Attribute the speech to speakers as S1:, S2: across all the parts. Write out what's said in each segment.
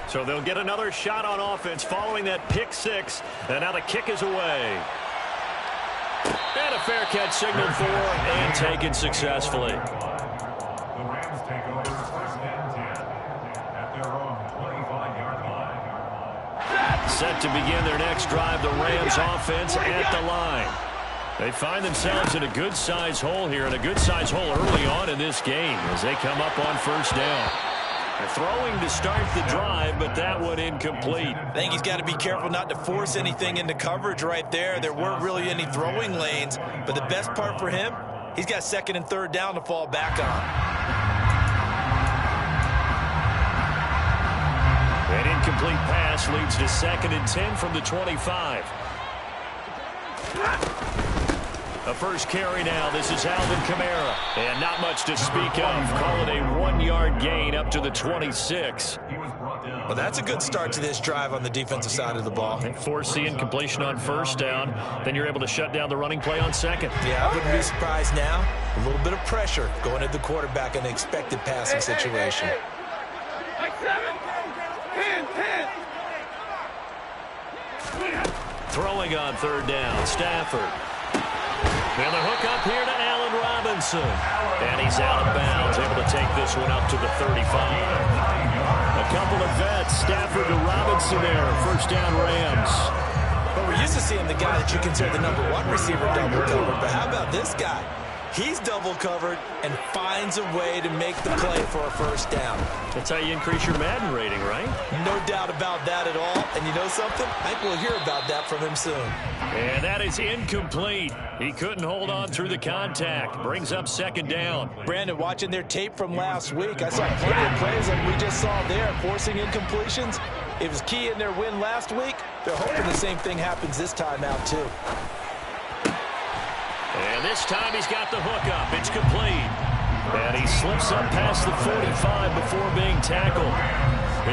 S1: So they'll get another shot on offense following that pick six. And now the kick is away. And a fair catch signaled for and taken successfully.
S2: The Rams take over first and 10 at their own 25-yard line.
S1: Set to begin their next drive, the Rams offense at the line. They find themselves in a good-sized hole here, and a good-sized hole early on in this game as they come up on first down. They're throwing to start the drive, but that one incomplete.
S3: I think he's got to be careful not to force anything into coverage right there. There weren't really any throwing lanes, but the best part for him, he's got second and third down to fall back on.
S1: An incomplete pass leads to second and 10 from the 25. A first carry now. This is Alvin Kamara. And not much to speak of. Call it a 1-yard gain up to the 26.
S3: Well, that's a good start to this drive on the defensive side of the ball.
S1: And force the incompletion on first down. Then you're able to shut down the running play on second.
S3: Yeah, I wouldn't be surprised now. A little bit of pressure going at the quarterback in an expected passing situation.
S1: Throwing on third down, Stafford. And the hook up here to Allen Robinson. And he's out of bounds, able to take this one up to the 35. A couple of vets, Stafford to Robinson there, first down Rams.
S3: Well, we're used to seeing the guy that you consider the number one receiver double covered, but how about this guy? He's double covered and finds a way to make the play for a first down.
S1: That's how you increase your Madden rating, right?
S3: No doubt about that at all. And you know something? I think we'll hear about that from him soon.
S1: And that is incomplete. He couldn't hold on through the contact. Brings up second down.
S3: Brandon, watching their tape from last week, I saw plenty of plays like we just saw there, forcing incompletions. It was key in their win last week. They're hoping the same thing happens this time out, too.
S1: And this time he's got the hook up. It's complete. And he slips up past the 45 before being tackled.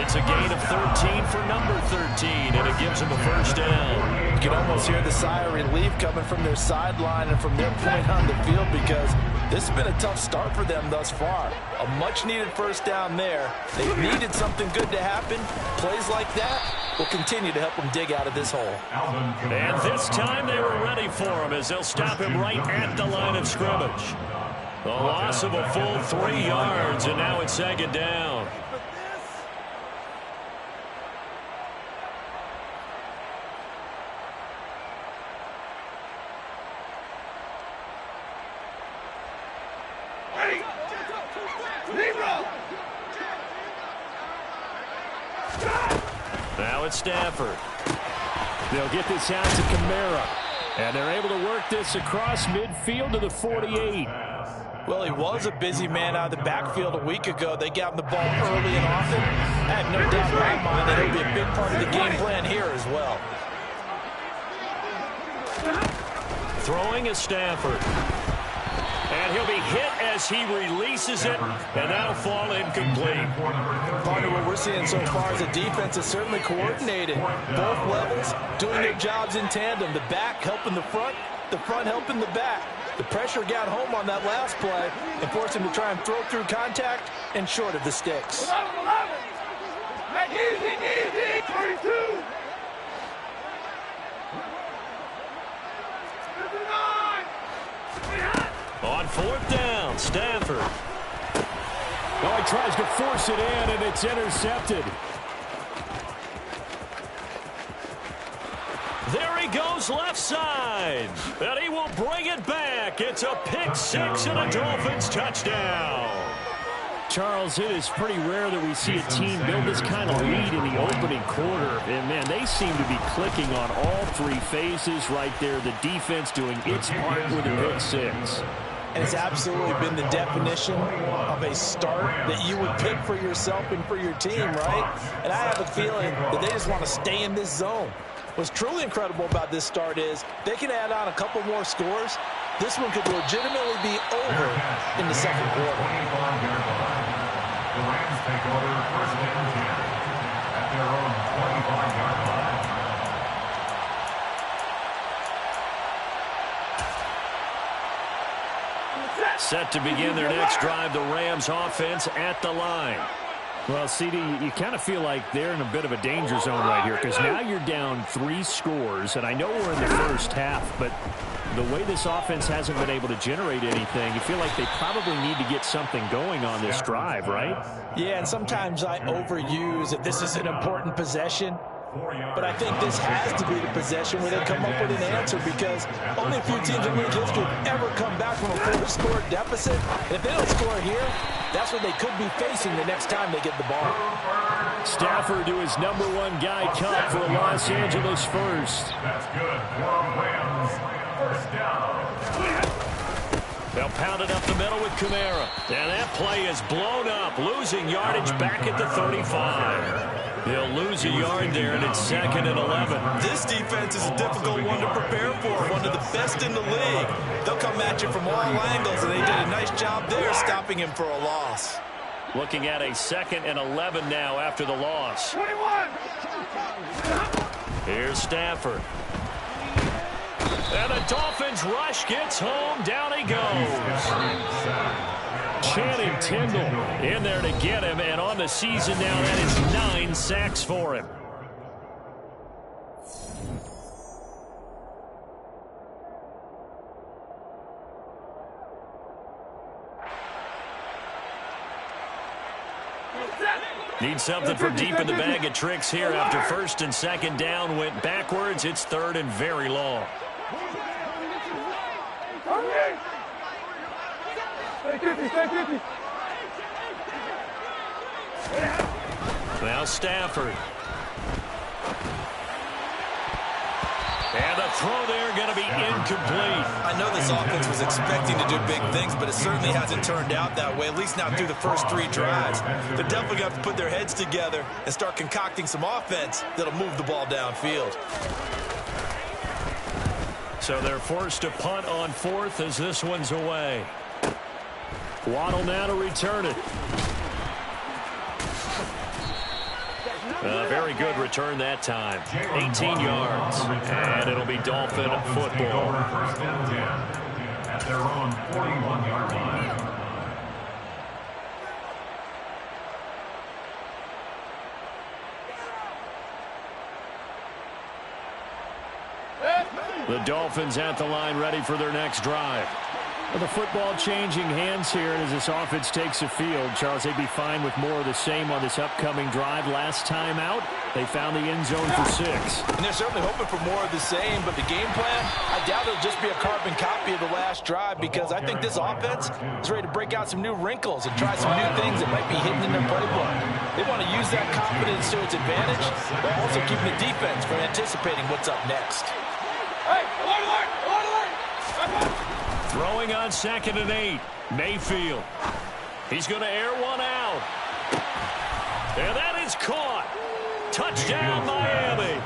S1: It's a gain of 13 for number 13, and it gives him a first down.
S3: You can almost hear the sigh of relief coming from their sideline and from their point on the field because this has been a tough start for them thus far. A much-needed first down there. They needed something good to happen. Plays like that will continue to help them dig out of this hole.
S1: And this time they were ready for him as they'll stop him right at the line of scrimmage. A loss of a full 3 yards, and now it's second down. Now it's Stafford. They'll get this out to Kamara. And they're able to work this across midfield to the 48.
S3: Well, he was a busy man out of the backfield a week ago. They got him the ball early and often. I have no doubt in my mind that he'll be a big part of the game plan here as well.
S1: Throwing is Stafford. And he'll be hit as he releases it, and that'll fall incomplete.
S3: Partner, what we're seeing so far is the defense is certainly coordinated. Both levels doing their jobs in tandem. The back helping the front helping the back. The pressure got home on that last play and forced him to try and throw through contact and short of the sticks.
S4: Easy, 32.
S1: On fourth down, Stafford. Oh, he tries to force it in, and it's intercepted. There he goes left side. And he will bring it back. It's a pick six and a Dolphins touchdown. Charles, it is pretty rare that we see a team build this kind of lead in the opening quarter. And, man, they seem to be clicking on all three phases right there. The defense doing its part with a pick six.
S3: And it's absolutely been the definition of a start that you would pick for yourself and for your team, right? And I have a feeling that they just want to stay in this zone. What's truly incredible about this start is they can add on a couple more scores. This one could legitimately be over in the second quarter.
S2: The Rams take over first and 10 at their own 25-yard line.
S1: Set to begin their next drive, the Rams offense at the line. Well, CD, you kind of feel like they're in a bit of a danger zone right here because now you're down 3 scores, and I know we're in the first half, but the way this offense hasn't been able to generate anything, you feel like they probably need to get something going on this drive, right?
S3: Yeah, and sometimes I overuse that this is an important possession. But I think this has to be the possession where they come up with an answer because only a few teams in league history have ever come back from a 4-score deficit. And if they don't score here, that's what they could be facing the next time they get the ball.
S1: Stafford to his #1 guy cut for Los Angeles first.
S2: That's good for Rams. First down.
S1: They'll pound it up the middle with Kamara. And that play is blown up, losing yardage back at the 35. They'll lose a yard there, and it's 2nd and 11.
S3: This defense is a difficult one to prepare for, one of the best in the league. They'll come at you from all angles, and they did a nice job there stopping him for a loss.
S1: Looking at a 2nd and 11 now after the loss.
S4: 21.
S1: Here's Stafford. And the Dolphins rush gets home. Down he goes. Channing Tindall in there to get him. And on the season now, that is 9 sacks for him. Need something for deep in the bag of tricks here after 1st and 2nd down went backwards. It's 3rd and very long. Now Stafford. And the throw there going to be incomplete.
S3: I know this offense was expecting to do big things, but it certainly hasn't turned out that way, at least not through the first 3 drives. They're definitely going to have to put their heads together and start concocting some offense that'll move the ball downfield.
S1: So they're forced to punt on 4th as this one's away. Waddle now to return it. A very good return that time. 18 yards. And it'll be Dolphin football.
S2: 1st and 10 at their own 41-yard line.
S1: The Dolphins at the line ready for their next drive. Well, the football changing hands here as this offense takes the field. Charles, they'd be fine with more of the same on this upcoming drive. Last time out, they found the end zone for 6.
S3: And they're certainly hoping for more of the same, but the game plan, I doubt it'll just be a carbon copy of the last drive because I think this offense is ready to break out some new wrinkles and try some new things that might be hidden in their playbook. They want to use that confidence to its advantage while also keeping the defense from anticipating what's up next.
S4: Hey, alert!
S1: Throwing on 2nd and 8. Mayfield. He's going to air one out. And that is caught. Touchdown, Miami.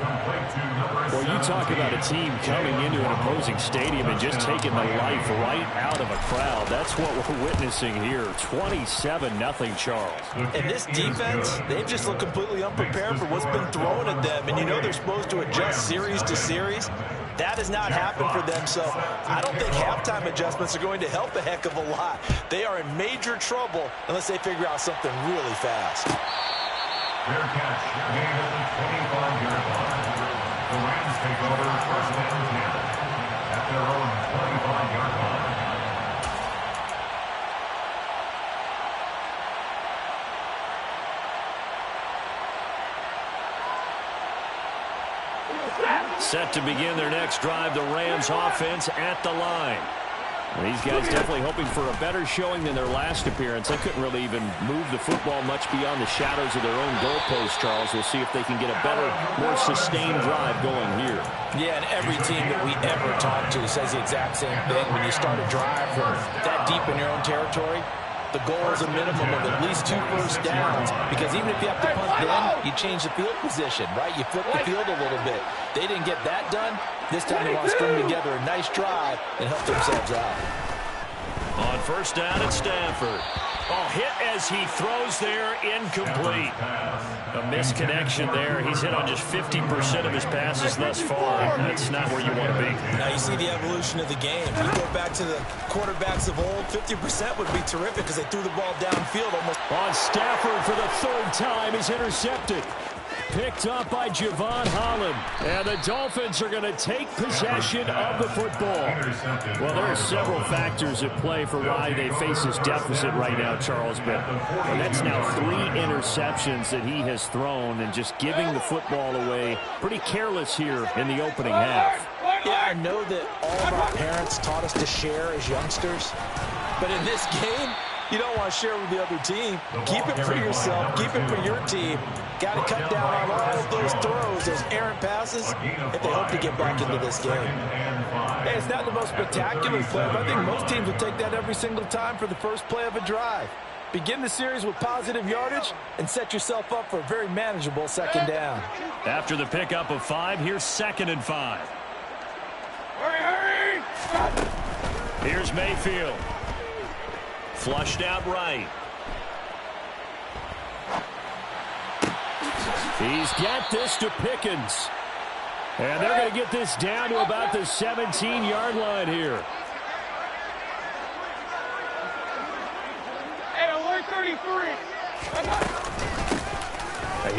S1: Well, you talk about a team coming into an opposing stadium and just taking the life right out of a crowd. That's what we're witnessing here. 27-0 Charles.
S3: And this defense, they've just looked completely unprepared for what's been thrown at them. And you know they're supposed to adjust series to series. That has not happened for them, so I don't think halftime adjustments are going to help a heck of a lot. They are in major trouble unless they figure out something really fast.
S2: Fair catch made at the 25-yard line. The Rams take over 1st and 10 at their own 25-yard line.
S1: Set to begin their next drive, the Rams offense at the line. These guys definitely hoping for a better showing than their last appearance. They couldn't really even move the football much beyond the shadows of their own goalpost, Charles. We'll see if they can get a better, more sustained drive going here.
S3: Yeah, and every team that we ever talk to says the exact same thing. When you start a drive from that deep in your own territory, the goal is a minimum of at least 2 first downs, because even if you have to punt then, you change the field position, right? You flip the field a little bit. They didn't get that done. This time they want to string together a nice drive and help themselves out.
S1: On 1st down, it's Stafford. Oh, hit as he throws there, incomplete. A misconnection there. He's hit on just 50% of his passes thus far. That's not where you want to be.
S3: Now you see the evolution of the game. You go back to the quarterbacks of old, 50% would be terrific because they threw the ball downfield almost.
S1: On Stafford for the third time is intercepted. Picked up by Javon Holland. And the Dolphins are going to take possession of the football. Well, there are several factors at play for why they face this deficit right now, Charles. But that's now 3 interceptions that he has thrown and just giving the football away pretty careless here in the opening half.
S3: Yeah, I know that all of our parents taught us to share as youngsters. But in this game, you don't want to share with the other team. Keep it for yourself. Keep it for your team. Got to cut down on all of those throws, those errant passes, if they hope to get back into this game. Hey, it's not the most spectacular play, but I think most teams will take that every single time for the first play of a drive. Begin the series with positive yardage and set yourself up for a very manageable second down.
S1: After the pickup of 5, here's 2nd and 5.
S4: Hurry, hurry!
S1: Here's Mayfield. Flushed out right. He's got this to Pickens. And they're going to get this down to about the 17-yard line here.
S4: Hey, alert 33.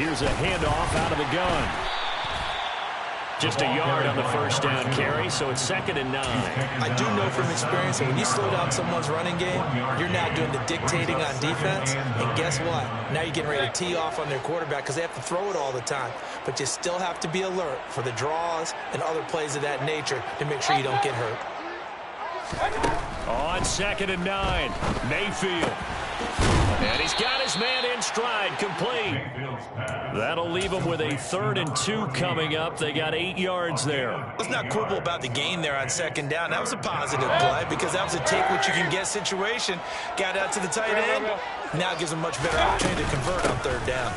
S1: Here's a handoff out of the gun. Just a yard on the first down carry, so it's 2nd and 9.
S3: I do know from experience that when you slow down someone's running game, you're now doing the dictating on defense. And guess what? Now you're getting ready to tee off on their quarterback because they have to throw it all the time. But you still have to be alert for the draws and other plays of that nature to make sure you don't get hurt.
S1: On 2nd and 9, Mayfield. And he's got his man in stride, complete. That'll leave him with a 3rd and 2 coming up. They got 8 yards there.
S3: Let's not quibble about the gain there on 2nd down. That was a positive play because that was a take-what-you-can-get situation. Got out to the tight end. Now gives them much better opportunity to convert on 3rd down.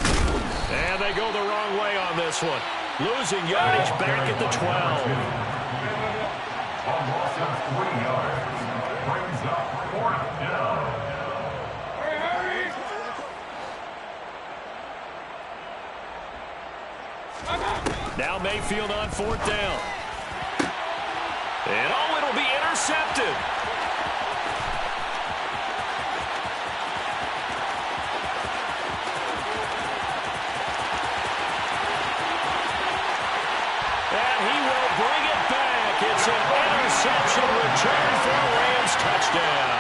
S1: And they go the wrong way on this one. Losing yardage back at the 12.
S2: A loss of 3 yards. Brings up 4th down.
S1: Now Mayfield on 4th down. And oh, it'll be intercepted. And he will bring it back. It's an interception return for a Rams touchdown.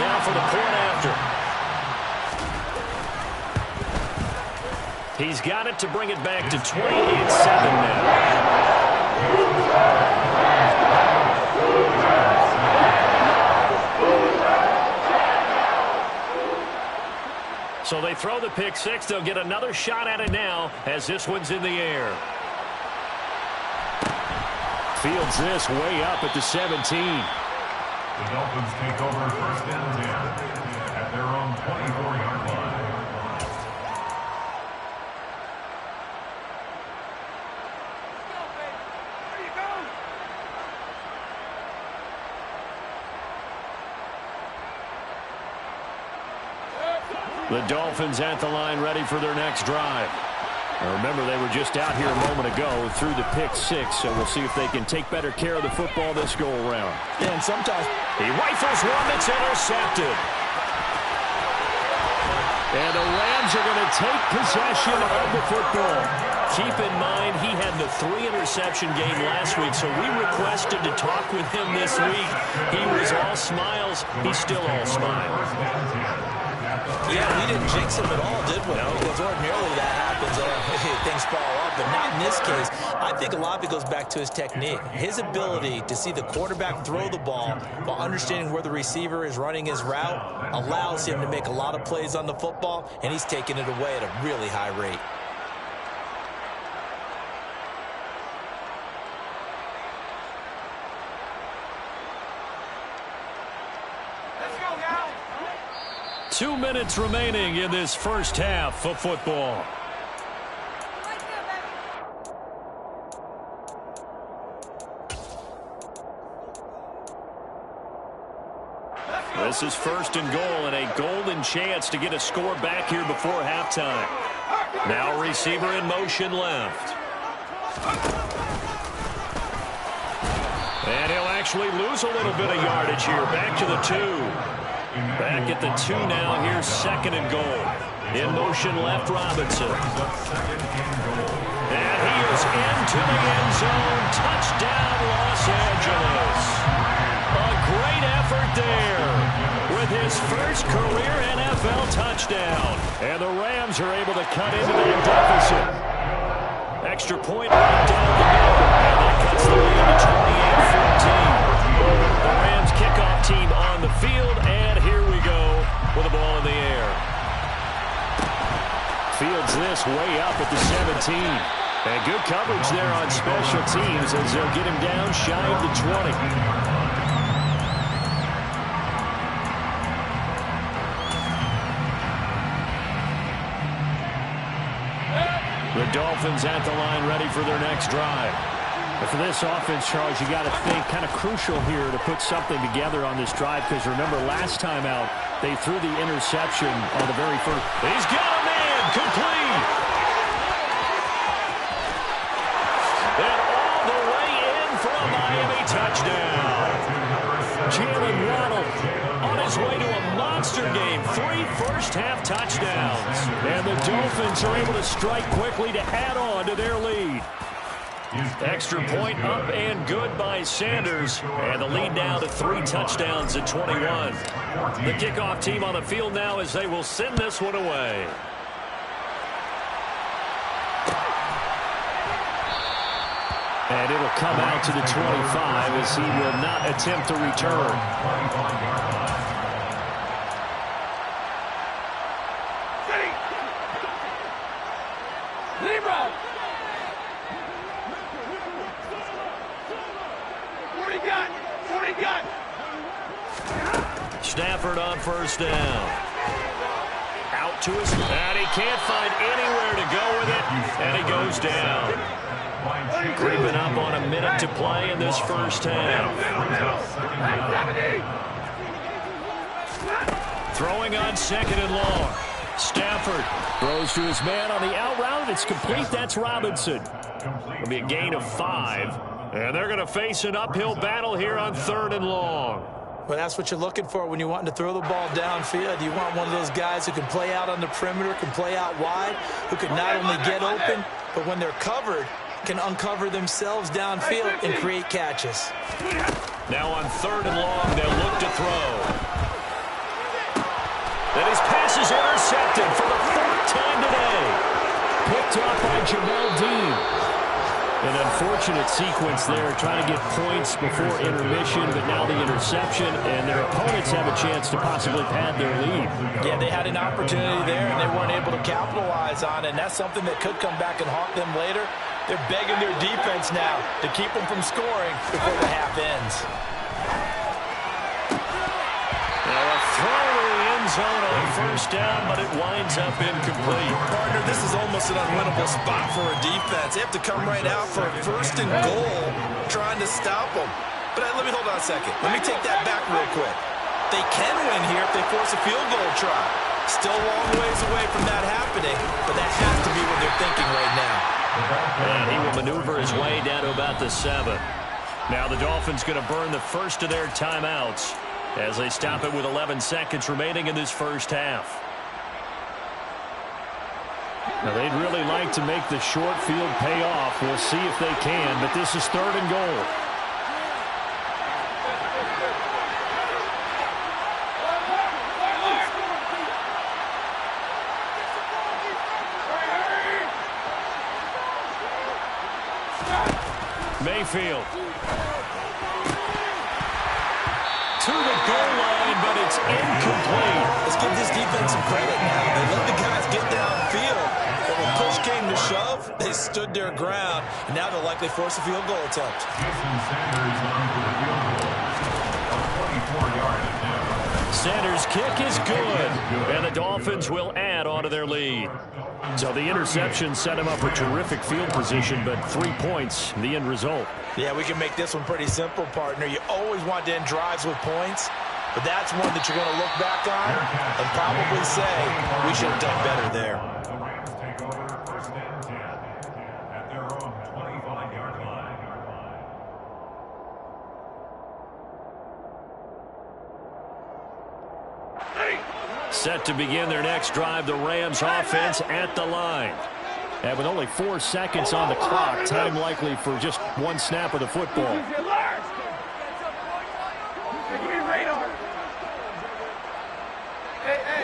S1: Now for the point after. He's got it to bring it back to 28-7 now. So they throw the pick 6. They'll get another shot at it now as this one's in the air. Fields this way up at the 17.
S2: The Dolphins take over 1st and 10 at their own 24-yard line.
S1: The Dolphins at the line ready for their next drive. Now remember, they were just out here a moment ago through the pick 6, so we'll see if they can take better care of the football this go-around.
S3: And sometimes
S1: he rifles one that's intercepted. And the Rams are going to take possession of the football. Keep in mind, he had the 3-interception game last week, so we requested to talk with him this week. He was all smiles. He's still all smiles.
S3: yeah, we didn't jinx him at all, did we? No. Because ordinarily that happens. Things fall off, but not in this case. I think a lot of it goes back to his technique. His ability to see the quarterback throw the ball while understanding where the receiver is running his route allows him to make a lot of plays on the football, and he's taking it away at a really high rate.
S4: Let's go now.
S1: 2 minutes remaining in this first half of football. This is 1st and goal and a golden chance to get a score back here before halftime. Now receiver in motion left. And he'll actually lose a little bit of yardage here. Back to the 2. Back at the 2 now. Here's 2nd and goal. In motion left, Robinson. And he is into the end zone. Touchdown, Los Angeles. A great effort there with his first career NFL touchdown. And the Rams are able to cut into that deficit. Extra point right down the middle. And that cuts the lead to 28-14. The Rams kickoff team on the field. And here we go with the ball in the air. Fields this way up at the 17. And good coverage there on special teams as they'll get him down shy of the 20. The Dolphins at the line ready for their next drive.
S5: But for this offense, Charles, you got to think kind of crucial here to put something together on this drive because remember last time out they threw the interception on the very first.
S1: He's got a man complete. And all the way in for a Miami touchdown. Jalen Waddle on his way to a monster game. 3 first-half touchdowns. And the Dolphins are able to strike quickly to add on to their lead. Extra point up and good by Sanders. And the lead now to 3 touchdowns at 21. The kickoff team on the field now as they will send this one away.
S5: And it'll come out to the 25 as he will not attempt to return.
S1: Stafford on first down. Out to his, and he can't find anywhere to go with it, and he goes down. Creeping up on a minute to play in this first half. Throwing on 2nd and long. Stafford throws to his man on the out route. It's complete. That's Robinson. It'll be a gain of 5. And they're going to face an uphill battle here on 3rd and long.
S3: Well, that's what you're looking for when you want to throw the ball downfield. You want one of those guys who can play out on the perimeter, can play out wide, who can not only get open, but when they're covered, can uncover themselves downfield and create catches.
S1: Now on 3rd and long, they'll look to throw. And his pass is intercepted for the 4th time today. Picked off by Jamel Dean. An unfortunate sequence there, trying to get points before intermission, but now the interception, and their opponents have a chance to possibly pad their lead.
S3: Yeah, they had an opportunity there, and they weren't able to capitalize on it, and that's something that could come back and haunt them later. They're begging their defense now to keep them from scoring before the half ends.
S1: Now a throw to the end zone on first down, but it winds up incomplete.
S3: Partner, this is almost an unwinnable spot for a defense. They have to come right out for a 1st and goal, trying to stop them. But let me hold on a second. Let me take that back real quick. They can win here if they force a field goal try. Still a long ways away from that happening, but that has to be what they're thinking right now.
S1: And he will maneuver his way down to about the 7. Now the Dolphins going to burn the first of their timeouts as they stop it with 11 seconds remaining in this first half.
S5: Now they'd really like to make the short field pay off. We'll see if they can, but this is 3rd and goal.
S1: Mayfield. To the goal line, but it's incomplete.
S3: Let's give this defense some credit now. They let the guys get downfield, but when push came to shove, they stood their ground, and now they'll likely force a field goal attempt.
S1: Sanders' kick is good, and the Dolphins will add on to their lead. So the interception set him up with terrific field position, but 3 points, the end result.
S3: Yeah, we can make this one pretty simple, partner. You always want to end drives with points. But that's one that you're going to look back on and probably say, we should have done better there.
S2: The Rams take over 1st and 10 at their own 25-yard line.
S1: Set to begin their next drive, the Rams offense at the line. And with only 4 seconds on the clock, time likely for just one snap of the football.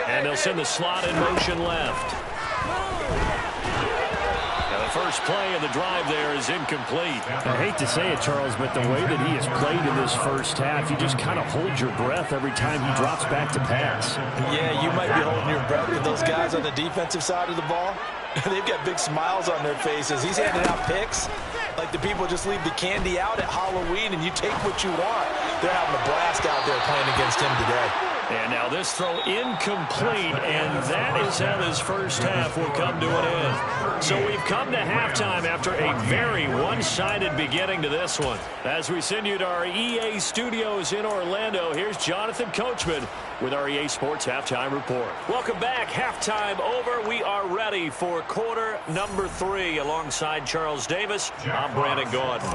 S1: And they'll send the slot in motion left. Now the first play of the drive there is incomplete.
S5: I hate to say it, Charles, but the way that he has played in this first half, you just kind of hold your breath every time he drops back to pass.
S3: Yeah, you might be holding your breath with those guys on the defensive side of the ball. They've got big smiles on their faces. He's handing out picks like the people just leave the candy out at Halloween and you take what you want. They're having a blast out there playing against him today.
S1: And now this throw incomplete, and that is how this first half will come to an end. So we've come to halftime after a very one-sided beginning to this one. As we send you to our EA studios in Orlando, here's Jonathan Coachman with our EA Sports Halftime Report. Welcome back. Halftime over. We are ready for quarter number 3. Alongside Charles Davis, I'm Brandon Gaudin.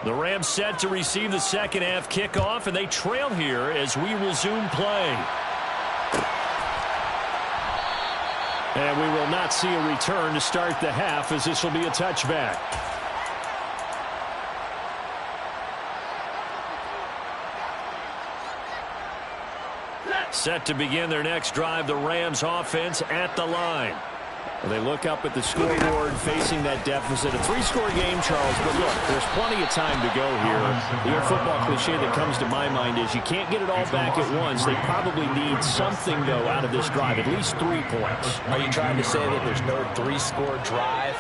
S1: The Rams set to receive the second half kickoff, and they trail here as we resume play. And we will not see a return to start the half, as this will be a touchback. Set to begin their next drive, the Rams offense at the line. Well, they look up at the scoreboard facing that deficit. A 3-score game, Charles, but look, there's plenty of time to go here. The old football cliche that comes to my mind is you can't get it all back at once. They probably need something, though, out of this drive, at least 3 points.
S3: Are you trying to say that there's no 3-score drive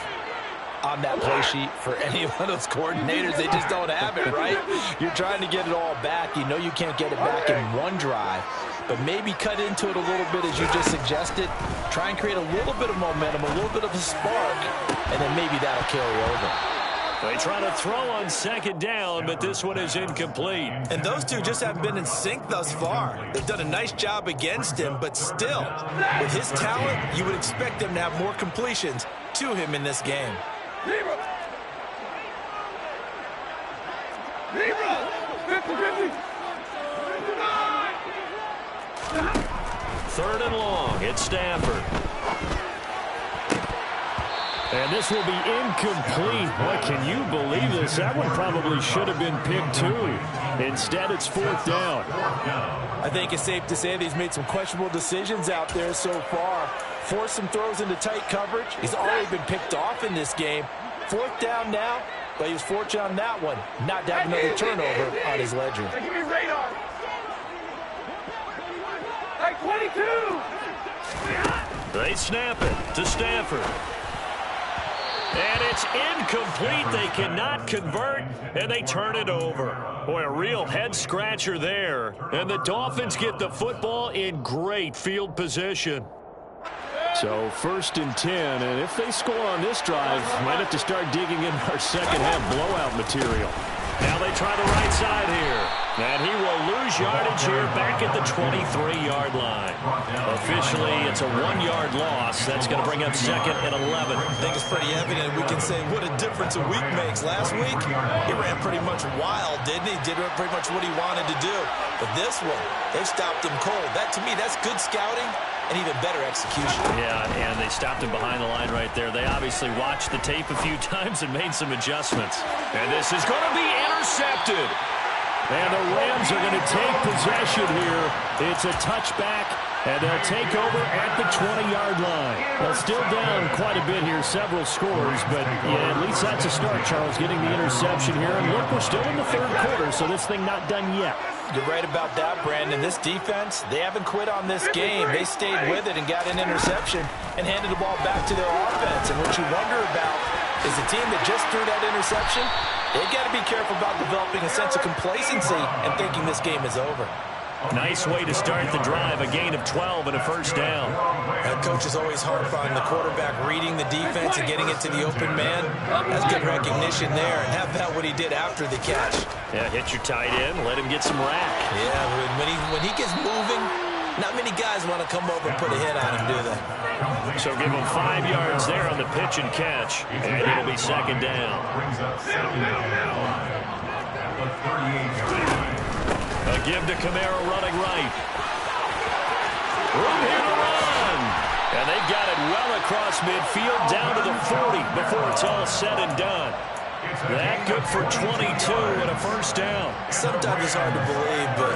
S3: on that play sheet for any one of those coordinators? They just don't have it, right? You're trying to get it all back. You know you can't get it back in one drive. But maybe cut into it a little bit, as you just suggested. Try and create a little bit of momentum, a little bit of a spark, and then maybe that'll carry over.
S1: They try to throw on second down, but this one is incomplete.
S3: And those two just haven't been in sync thus far. They've done a nice job against him, but still, with his talent, you would expect them to have more completions to him in this game.
S4: Libra! 50-50!
S1: 3rd and long. It's Stafford. And this will be incomplete. Boy, can you believe this? That one probably should have been picked too. Instead, it's 4th down.
S3: I think it's safe to say that he's made some questionable decisions out there so far. Forced some throws into tight coverage. He's already been picked off in this game. 4th down now, but he was fortunate on that one, not to have another turnover on his ledger.
S4: Give me radar. Like 22.
S1: They snap it to Stafford. And it's incomplete. They cannot convert, and they turn it over. Boy, a real head-scratcher there. And the Dolphins get the football in great field position. So 1st and 10, and if they score on this drive, might have to start digging in our second half blowout material. Now they try the right side here. And he will lose yardage here back at the 23-yard line. Officially, it's a 1-yard loss. That's going to bring up 2nd and 11.
S3: I think it's pretty evident. We can say what a difference a week makes. Last week, he ran pretty much wild, didn't he? Did pretty much what he wanted to do. But this one, they stopped him cold. That, to me, that's good scouting and even better execution.
S1: Yeah, and they stopped him behind the line right there. They obviously watched the tape a few times and made some adjustments. And this is going to be intercepted. And the Rams are going to take possession here. It's a touchback, and they'll take over at the 20-yard line. Well, still down quite a bit here, several scores, but yeah, at least that's a start, Charles, getting the interception here. And look, we're still in the 3rd quarter, so this thing not done yet.
S3: You're right about that, Brandon. This defense, they haven't quit on this game. They stayed with it and got an interception and handed the ball back to their offense. And what you wonder about is the team that just threw that interception, they've got to be careful about developing a sense of complacency and thinking this game is over.
S1: Nice way to start the drive. A gain of 12 and a first down.
S3: That coach is always harp on the quarterback reading the defense and getting it to the open man. That's good recognition there. And how about what he did after the catch?
S1: Yeah, hit your tight end. Let him get some rack.
S3: Yeah, when he gets moving, not many guys want to come over and put a hit on him, do they?
S1: So give him 5 yards there on the pitch and catch. And it'll be second down.
S2: Brings up second down. The 38-yard line.
S1: A give to Kamara running right. Room here to run. And they've got it well across midfield down to the 40 before it's all said and done. That good for 22 and a first down.
S3: Sometimes it's hard to believe, but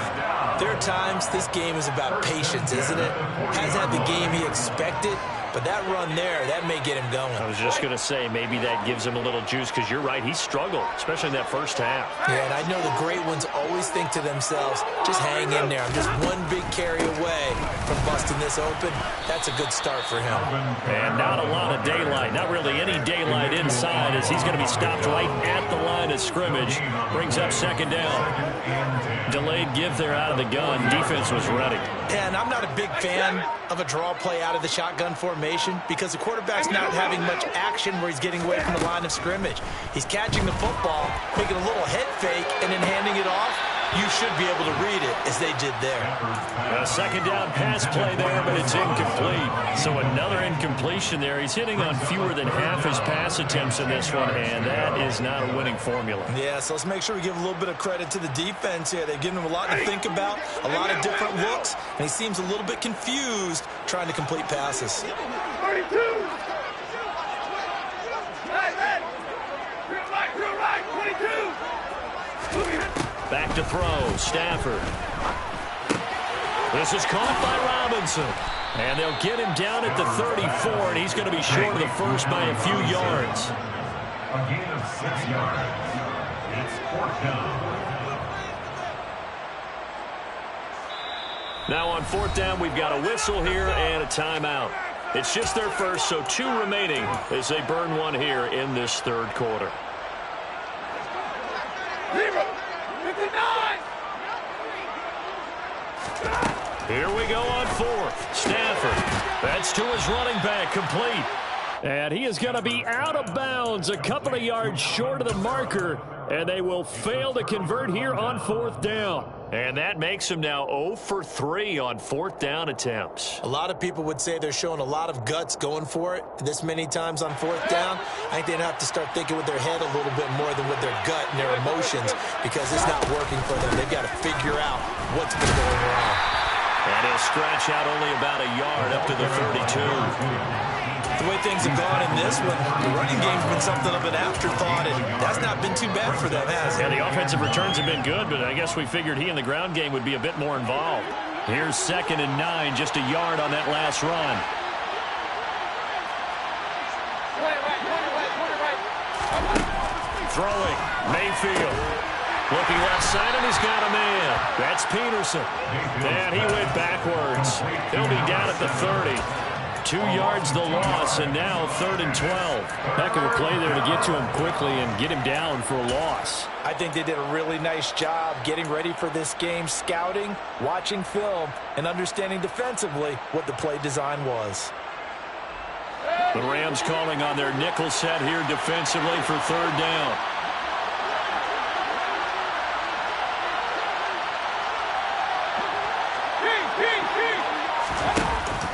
S3: there are times this game is about patience, isn't it? Hasn't had the game he expected, but that run there, that may get him going.
S1: I was just going to say, maybe that gives him a little juice, because you're right, he struggled, especially in that first half.
S3: Yeah, and I know the great ones always think to themselves, just hang in there. I'm just one big carry away from busting this open. That's a good start for him.
S1: And not a lot of daylight, not really any daylight inside, as he's going to be stopped right at the line of scrimmage. Brings up second down. Delayed give there out of the gun. Defense was ready.
S3: Yeah, and I'm not a big fan of a draw play out of the shotgun formation because the quarterback's not having much action where he's getting away from the line of scrimmage. He's catching the football, making a little head fake, and then handing it off. You should be able to read it as they did there.
S1: A second down pass play there, but it's incomplete. So another incompletion there. He's hitting on fewer than half his pass attempts in this one, and that is not a winning formula.
S3: Yeah, so let's make sure we give a little bit of credit to the defense here. They've given him a lot to think about, a lot of different looks, and he seems a little bit confused trying to complete passes.
S4: 32! Hey! To the right, 22!
S1: Back to throw, Stafford. This is caught by Robinson. And they'll get him down at the 34, and he's going to be short of the first by a few yards.
S2: A gain of 6 yards. It's fourth down.
S1: Now on fourth down, we've got a whistle here and a timeout. It's just their first, so 2 remaining as they burn one here in this third quarter.
S4: 59!
S1: Here we go on fourth. Stafford. That's to his running back, complete. And he is going to be out of bounds, a couple of yards short of the marker, and they will fail to convert here on fourth down. And that makes him now 0 for 3 on fourth down attempts.
S3: A lot of people would say they're showing a lot of guts going for it this many times on fourth down. I think they'd have to start thinking with their head a little bit more than with their gut and their emotions because it's not working for them. They've got to figure out what's been going wrong.
S1: And he'll scratch out only about a yard up to the 32.
S3: The way things have gone in this one, the running game's been something of an afterthought, and that's not been too bad for them, has it?
S1: Yeah, the offensive returns have been good, but I guess we figured he in the ground game would be a bit more involved. Here's 2nd and 9, just a yard on that last run. Throwing, Mayfield. Looking left side, and he's got a man. That's Peterson. And he went backwards. He'll be down at the 30. 2 yards the loss, and now 3rd and 12.
S5: Heck of a play there to get to him quickly and get him down for a loss.
S3: I think they did a really nice job getting ready for this game, scouting, watching film, and understanding defensively what the play design was.
S1: The Rams calling on their nickel set here defensively for 3rd down.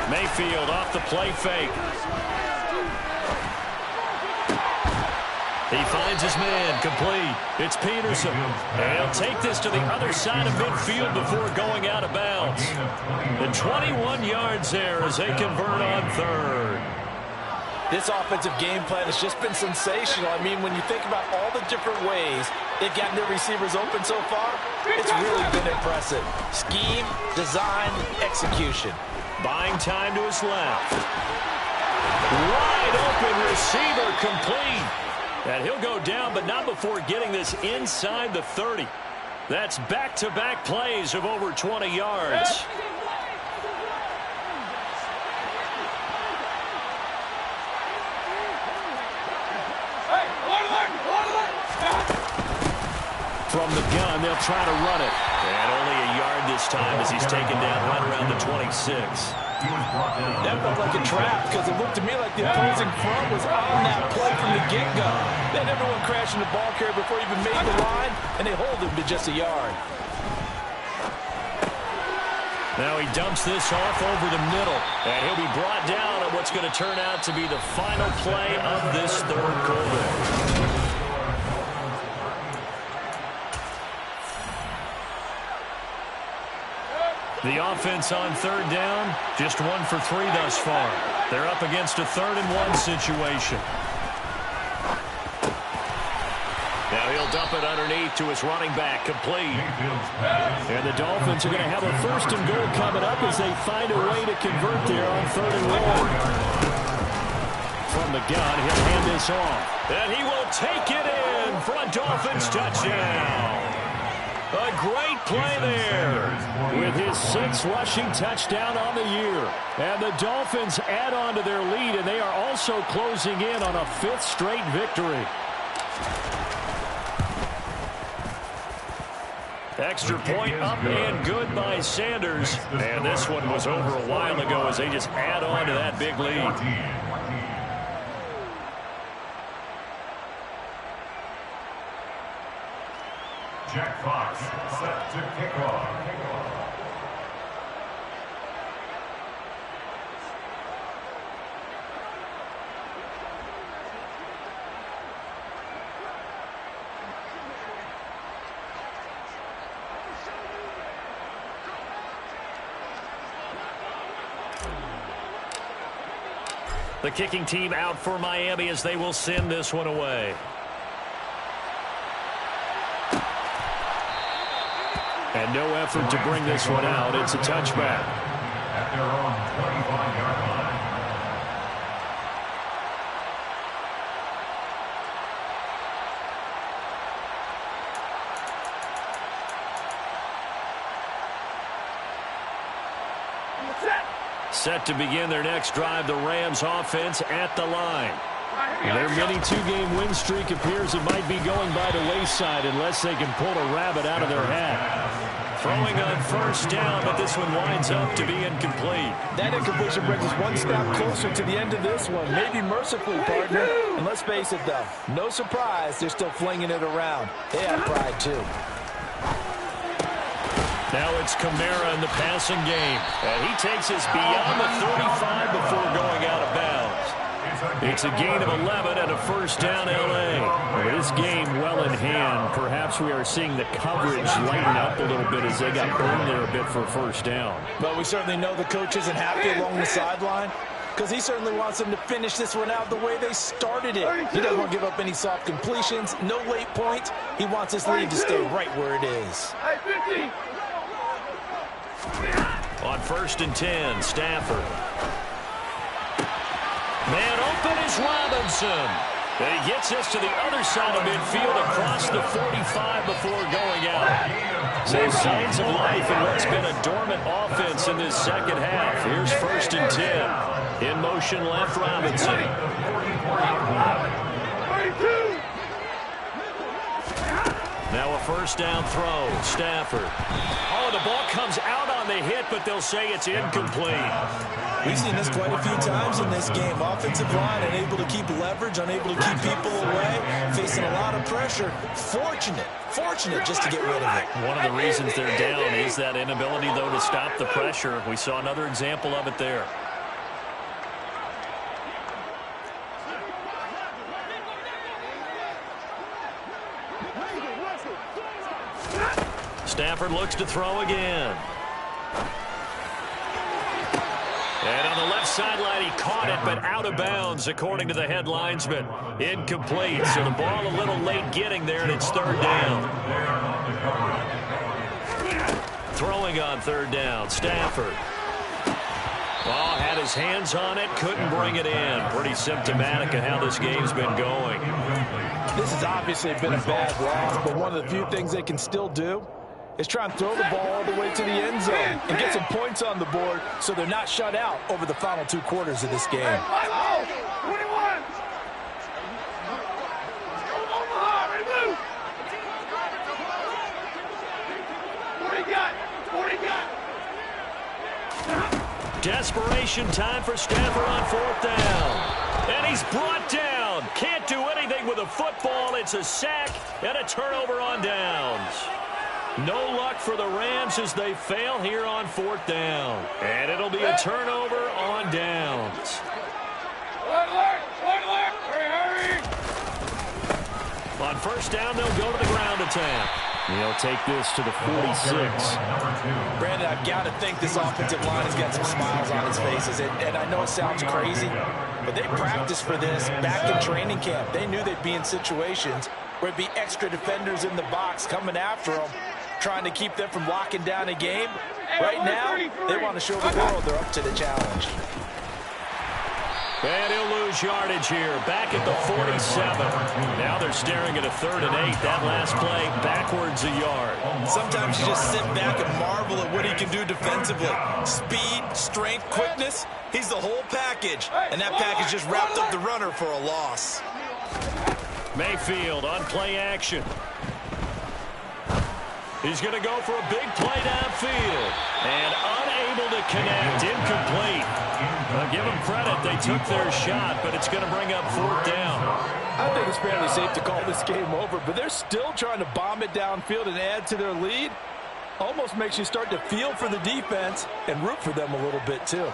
S1: Mayfield off the play fake. He finds his man, complete. It's Peterson. And he'll take this to the other side of midfield before going out of bounds. The 21 yards there as they convert on 3rd.
S3: This offensive game plan has just been sensational. I mean, when you think about all the different ways they've gotten their receivers open so far, it's really been impressive. Scheme, design, execution.
S1: Buying time to his left. Wide open receiver, complete. And he'll go down, but not before getting this inside the 30. That's back-to-back plays of over 20 yards. From the gun, they'll try to run it. And only a yard this time as he's taken down right around the 26.
S3: That felt like a trap because it looked to me like the opposing front was on that play from the get-go. They had everyone crashing the ball carrier before he even made the line, and they hold him to just a yard.
S1: Now he dumps this off over the middle, and he'll be brought down at what's going to turn out to be the final play of this third quarter. The offense on third down, just 1 for 3 thus far. They're up against a 3rd-and-1 situation. Now he'll dump it underneath to his running back, complete.
S5: And the Dolphins are going to have a 1st and goal coming up as they find a way to convert there on 3rd and 1. From the gun, he'll hand this off.
S1: And he will take it in for a Dolphins touchdown. A great play there.
S5: With his 6th rushing touchdown on the year. And the Dolphins add on to their lead, and they are also closing in on a 5th straight victory.
S1: Extra point up and good by Sanders. And this one was over a while ago as they just add on to that big lead.
S2: Jack Fox set to kick off.
S1: The kicking team out for Miami as they will send this one away.
S5: And no effort to bring this one out. It's a touchback.
S2: At their own 25-yard line.
S1: Set to begin their next drive, the Rams offense at the line.
S5: Their mini 2-game win streak appears it might be going by the wayside unless they can pull a rabbit out of their hat.
S1: Throwing on 1st down, but this one winds up to be incomplete.
S3: That incompletion brings us one step closer to the end of this one. Maybe mercifully, partner. And let's face it, though, no surprise they're still flinging it around. They have pride, too.
S1: Now it's Kamara in the passing game. And he takes us beyond the 35 before going out of bounds. It's a gain of 11 and a 1st down, L.A.
S5: With this game well in hand, perhaps we are seeing the coverage lighten up a little bit as they got burned there a bit for a 1st down.
S3: But we certainly know the coach isn't happy along the sideline because he certainly wants them to finish this one out the way they started it. He doesn't want to give up any soft completions, no late points. He wants this lead to stay right where it is.
S1: On 1st and 10, Stafford. Man open is Robinson. And he gets us to the other side of midfield across the 45 before going out. So signs of life in what's been a dormant offense in this second half. Here's 1st and 10. In motion left, Robinson. Now a 1st down throw, Stafford. Oh, the ball comes out on the hit, but they'll say it's incomplete.
S3: We've seen this quite a few times in this game. Offensive line unable to keep leverage, unable to keep people away, facing a lot of pressure. Fortunate just to get rid of it.
S1: One of the reasons they're down is that inability, though, to stop the pressure. We saw another example of it there. Stafford looks to throw again. And on the left sideline, he caught it, but out of bounds, according to the head linesman. Incomplete, so the ball a little late getting there, and it's 3rd down. Throwing on 3rd down, Stafford. Ball had his hands on it, couldn't bring it in. Pretty symptomatic of how this game's been going.
S3: This has obviously been a bad loss, but one of the few things they can still do is try and throw the ball all the way to the end zone and get some points on the board so they're not shut out over the final 2 quarters of this game.
S4: 21! Omaha, ready, move! 40 got!
S1: desperation time for Stafford on 4th down. And he's brought down. Can't do anything with a football. It's a sack and a turnover on downs. No luck for the Rams as they fail here on 4th down. And it'll be a turnover on downs.
S4: Hurry!
S1: On 1st down, they'll go to the ground attack.
S5: He'll take this to the 46.
S3: Brandon, I've got to think this offensive line has got some smiles on its faces. And I know it sounds crazy, but they practiced for this back in training camp. They knew they'd be in situations where it'd be extra defenders in the box coming after them, trying to keep them from locking down a game. Right now, they want to show the world they're up to the challenge.
S1: And he'll lose yardage here, back at the 47. Now they're staring at a 3rd and 8. That last play, backwards a yard.
S3: Sometimes you just sit back and marvel at what he can do defensively. Speed, strength, quickness, he's the whole package. And that package just wrapped up the runner for a loss.
S1: Mayfield on play action. He's going to go for a big play downfield. And unable to connect, incomplete. I'll give them credit. They took their shot, but it's going to bring up 4th down.
S3: I think it's fairly safe to call this game over, but they're still trying to bomb it downfield and add to their lead. Almost makes you start to feel for the defense and root for them a little bit, too.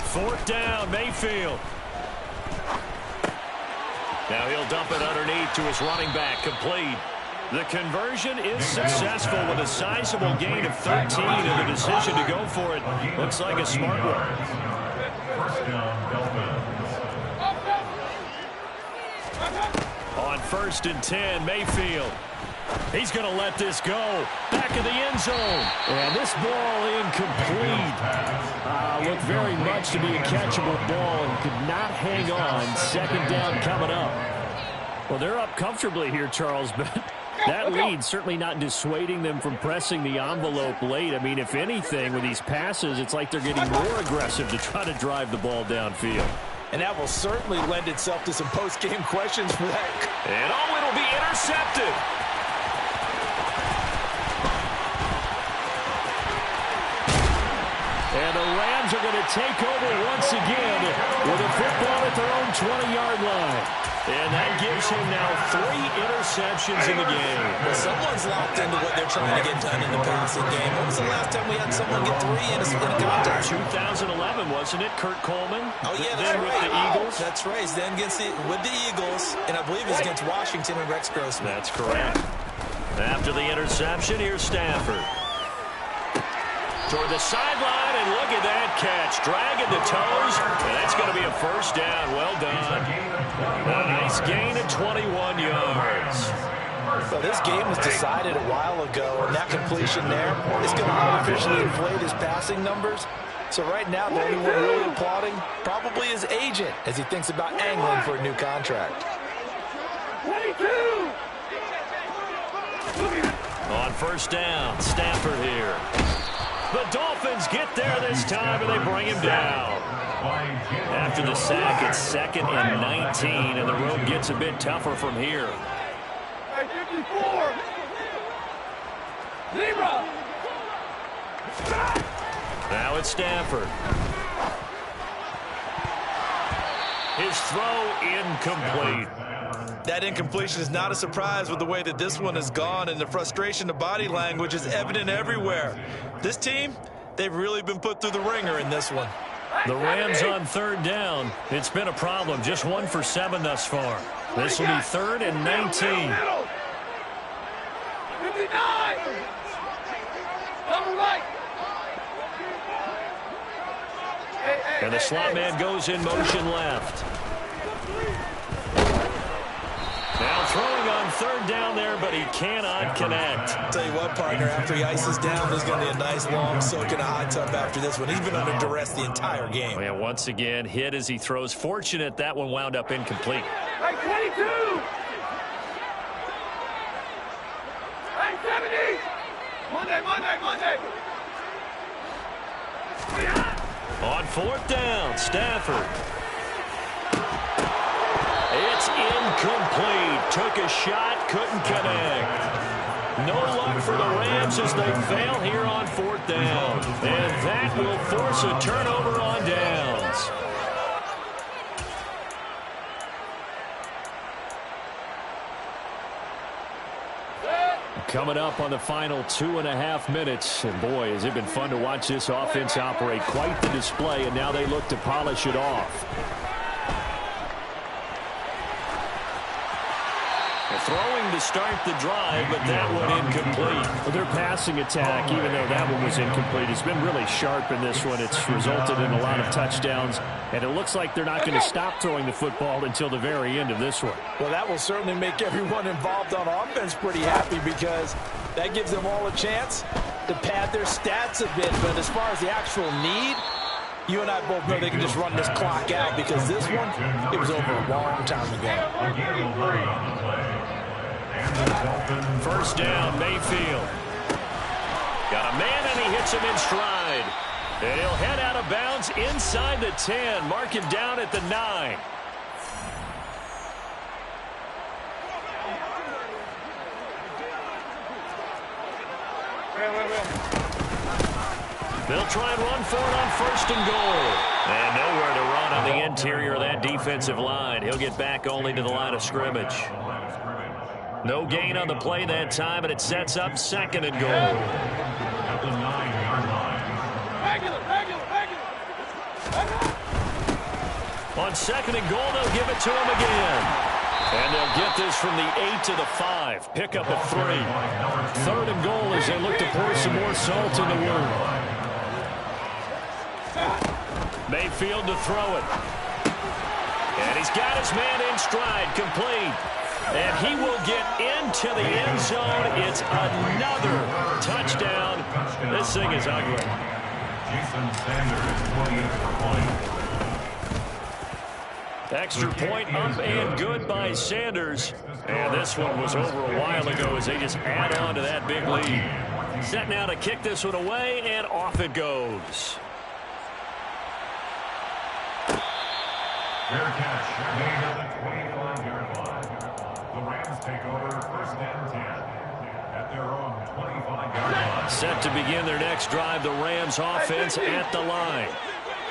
S1: Fourth down, Mayfield. Now he'll dump it underneath to his running back, complete. The conversion is successful with a sizable gain of 13, and the decision to go for it looks like a smart one. On 1st and 10, Mayfield. He's going to let this go. Back of the end zone. And this ball incomplete.
S5: Looked very much to be a catchable ball and could not hang on. 2nd down coming up. Well, they're up comfortably here, Charles, but that lead certainly not dissuading them from pressing the envelope late. I mean, if anything, with these passes, it's like they're getting more aggressive to try to drive the ball downfield.
S3: And that will certainly lend itself to some post-game questions for that.
S1: And it'll be intercepted. And the Rams are going to take over once again with a football at their own 20-yard line. And that gives him now 3 interceptions in the game.
S3: Well, someone's locked into what they're trying to get done in the passing game. When was the last time we had someone get 3 in a contest?
S1: 2011, wasn't it? Kurt Coleman.
S3: Oh, yeah,
S1: then
S3: that's
S1: with
S3: right.
S1: the Eagles.
S3: That's right. Then with the Eagles, and I believe it's against Washington and Rex Grossman.
S1: That's correct. After the interception, here's Stafford. Toward the sideline, and look at that catch. Dragging the toes, and that's going to be a 1st down. Well done. A nice gain of 21 yards.
S3: So this game was decided a while ago, and that completion there is going to artificially inflate his passing numbers. So right now, the only one really applauding probably his agent as he thinks about angling for a new contract.
S4: 22!
S1: On 1st down, Stafford here. The Dolphins get there this time, and they bring him down. After the sack, it's 2nd and 19, and the road gets a bit tougher from here.
S4: Hey, 54! Zebra!
S1: Now it's Stafford. His throw incomplete.
S3: That incompletion is not a surprise with the way that this one has gone, and the frustration, the body language is evident everywhere. This team, they've really been put through the ringer in this one.
S1: The Rams on 3rd down. It's been a problem. Just 1 for 7 thus far. This will be 3rd and 19.
S4: 59! Cover right!
S1: And the slot man goes in motion left. Now throwing on 3rd down there, but he cannot connect.
S3: Tell you what, partner, after he ices down, there's going to be a nice long soak in a hot tub after this one. He's been under duress the entire game.
S1: And once again, hit as he throws. Fortunate that one wound up incomplete.
S4: Hey, 22! Hey, 70! Monday!
S1: On 4th down, Stafford. It's incomplete. Took a shot, couldn't connect. No luck for the Rams as they fail here on 4th down. And that will force a turnover on downs. Coming up on the final 2.5 minutes. And boy, has it been fun to watch this offense operate. Quite the display, and now they look to polish it off. Throwing to start the drive, but that one incomplete.
S5: Well, their passing attack, even though that one was incomplete, has been really sharp in this one. It's resulted in a lot of touchdowns, and it looks like they're not going to stop throwing the football until the very end of this one.
S3: Well, that will certainly make everyone involved on offense pretty happy because that gives them all a chance to pad their stats a bit. But as far as the actual need, you and I both know they can just run this clock out because this one, it was over a long time ago.
S1: First down, Mayfield. Got a man, and he hits him in stride. And he'll head out of bounds inside the 10. Mark him down at the 9. They'll try and run for it on 1st and goal. And nowhere to run on the interior of that defensive line. He'll get back only to the line of scrimmage. No gain on the play that time, and it sets up 2nd and goal.
S2: At the 9-yard line.
S1: On 2nd and goal, they'll give it to him again. And they'll get this from the 8 to the 5. Pick up a 3. 3rd and goal as they look to pour some more salt in the wound. Mayfield to throw it. And he's got his man in stride, complete. And he will get into the end zone. It's another touchdown. This thing is ugly.
S2: Jason Sanders, 20th point.
S1: Extra point up and good by Sanders. And this one was over a while ago as they just add on to that big lead. Set now to kick this one away, and off it goes.
S2: Fair catch made at the 25-yard line. The Rams take over 1st and 10 at their own 25-yard line.
S1: Set to begin their next drive, the Rams offense at the line.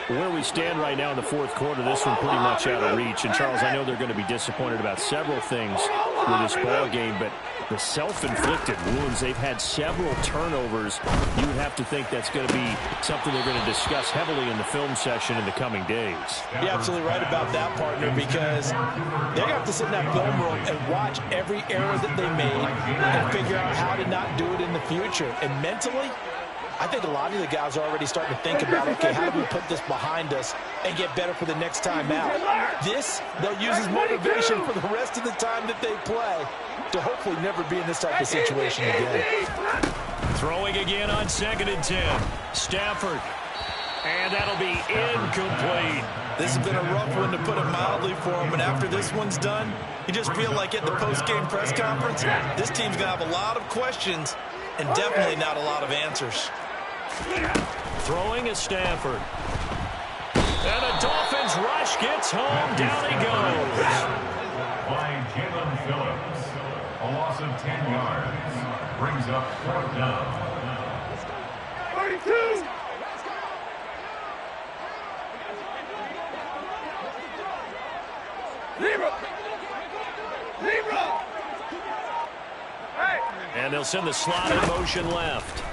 S5: Where we stand right now in the 4th quarter, this one pretty much out of reach. And, Charles, I know they're going to be disappointed about several things with this ball game, but the self-inflicted wounds, they've had several turnovers. You would have to think that's going to be something they're going to discuss heavily in the film session in the coming days.
S3: You're absolutely right about that, partner, because they're going to have to sit in that film room and watch every error that they made and figure out how to not do it in the future. And mentally, I think a lot of the guys are already starting to think about, okay, how do we put this behind us and get better for the next time out? This, they'll use as motivation for the rest of the time that they play to hopefully never be in this type of situation again.
S1: Throwing again on 2nd and 10. Stafford. And that'll be incomplete.
S3: This has been a rough one, to put it mildly, for him. And after this one's done, you just feel like at the post-game press conference, this team's going to have a lot of questions and definitely not a lot of answers.
S1: Throwing is Stafford. And the Dolphins rush gets home. Down he goes.
S2: By Jalen Phillips. A loss of 10 yards. Brings up 4th down.
S4: 32. Libra. Hey.
S1: And they'll send the slot in motion left.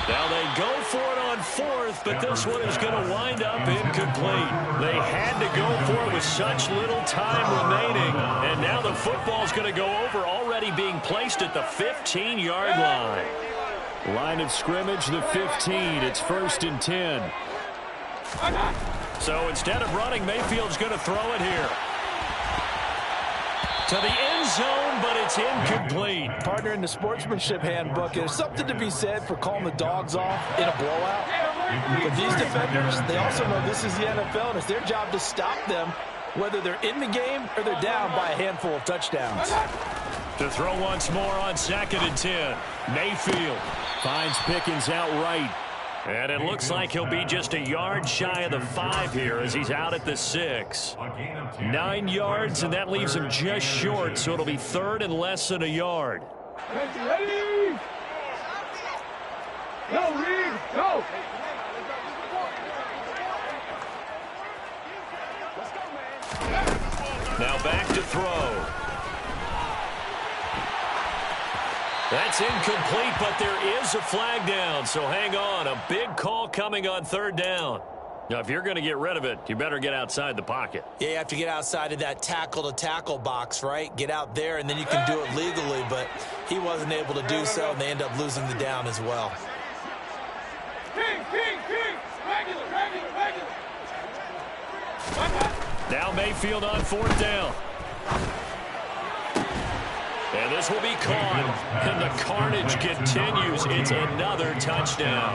S1: Now they go for it on 4th, but this one is going to wind up incomplete. They had to go for it with such little time remaining, and now the football's going to go over, already being placed at the 15-yard line.
S5: Line of scrimmage, the 15. It's 1st and 10.
S1: So instead of running, Mayfield's going to throw it here. To the end zone, but it's incomplete.
S3: Partner, in the sportsmanship handbook, there's something to be said for calling the dogs off in a blowout. But these defenders, they also know this is the NFL, and it's their job to stop them, whether they're in the game or they're down by a handful of touchdowns.
S1: To throw once more on 2nd and 10. Mayfield
S5: finds Pickens outright.
S1: And it looks like he'll be just a yard shy of the 5 here as he's out at the 6. 9 yards, and that leaves him just short, so it'll be 3rd and less than a yard.
S4: Ready? Go, Reed, go!
S1: Now back to throw. That's incomplete, but there is a flag down, so hang on. A big call coming on 3rd down. Now, if you're going to get rid of it, you better get outside the pocket.
S3: Yeah, you have to get outside of that tackle-to-tackle box, right? Get out there, and then you can do it legally, but he wasn't able to do so, and they end up losing the down as well.
S4: King! Regular!
S1: Now Mayfield on 4th down. And this will be caught, and the carnage continues. It's another touchdown.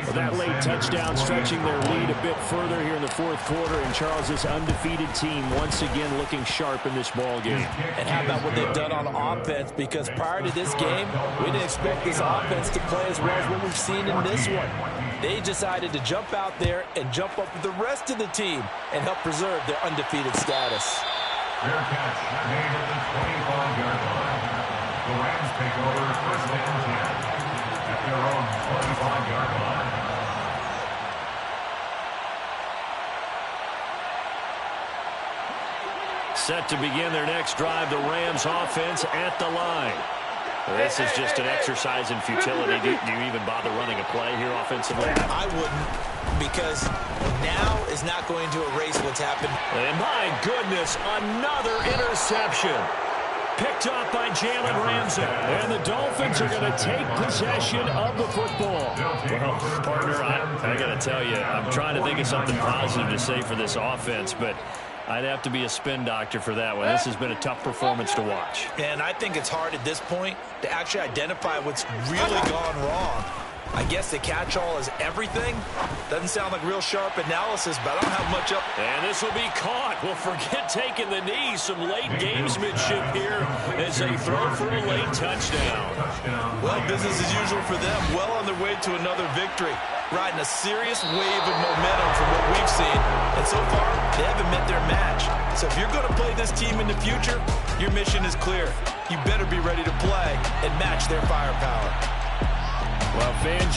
S5: Well, that late touchdown stretching their lead a bit further here in the 4th quarter, and Charles, this undefeated team once again looking sharp in this ball game.
S3: And how about what they've done on offense? Because prior to this game, we didn't expect this offense to play as well as what we've seen in this one. They decided to jump out there and jump up with the rest of the team and help preserve their undefeated status.
S2: Fair catch made at the 25-yard line. The Rams take over 1st and 10 at their own 25-yard line.
S1: Set to begin their next drive, the Rams offense at the line. This is just an exercise in futility. Do you even bother running a play here offensively?
S3: I wouldn't, because now is not going to erase what's happened.
S1: And my goodness, another interception. Picked up by Jalen Ramsey. And the Dolphins are going to take possession of the football. Well, partner, I got to tell you, I'm trying to think of something positive to say for this offense, but I'd have to be a spin doctor for that one. This has been a tough performance to watch.
S3: And I think it's hard at this point to actually identify what's really gone wrong. I guess the catch-all is everything. Doesn't sound like real sharp analysis, but I don't have much up.
S1: And this will be caught. Well, forget taking the knee. Some late gamesmanship here as they throw for a late touchdown.
S3: Well, business as usual for them. Well on their way to another victory. Riding a serious wave of momentum from what we've seen. And so far, they haven't met their match. So if you're going to play this team in the future, your mission is clear. You better be ready to play and match their firepower.
S5: Well, fans,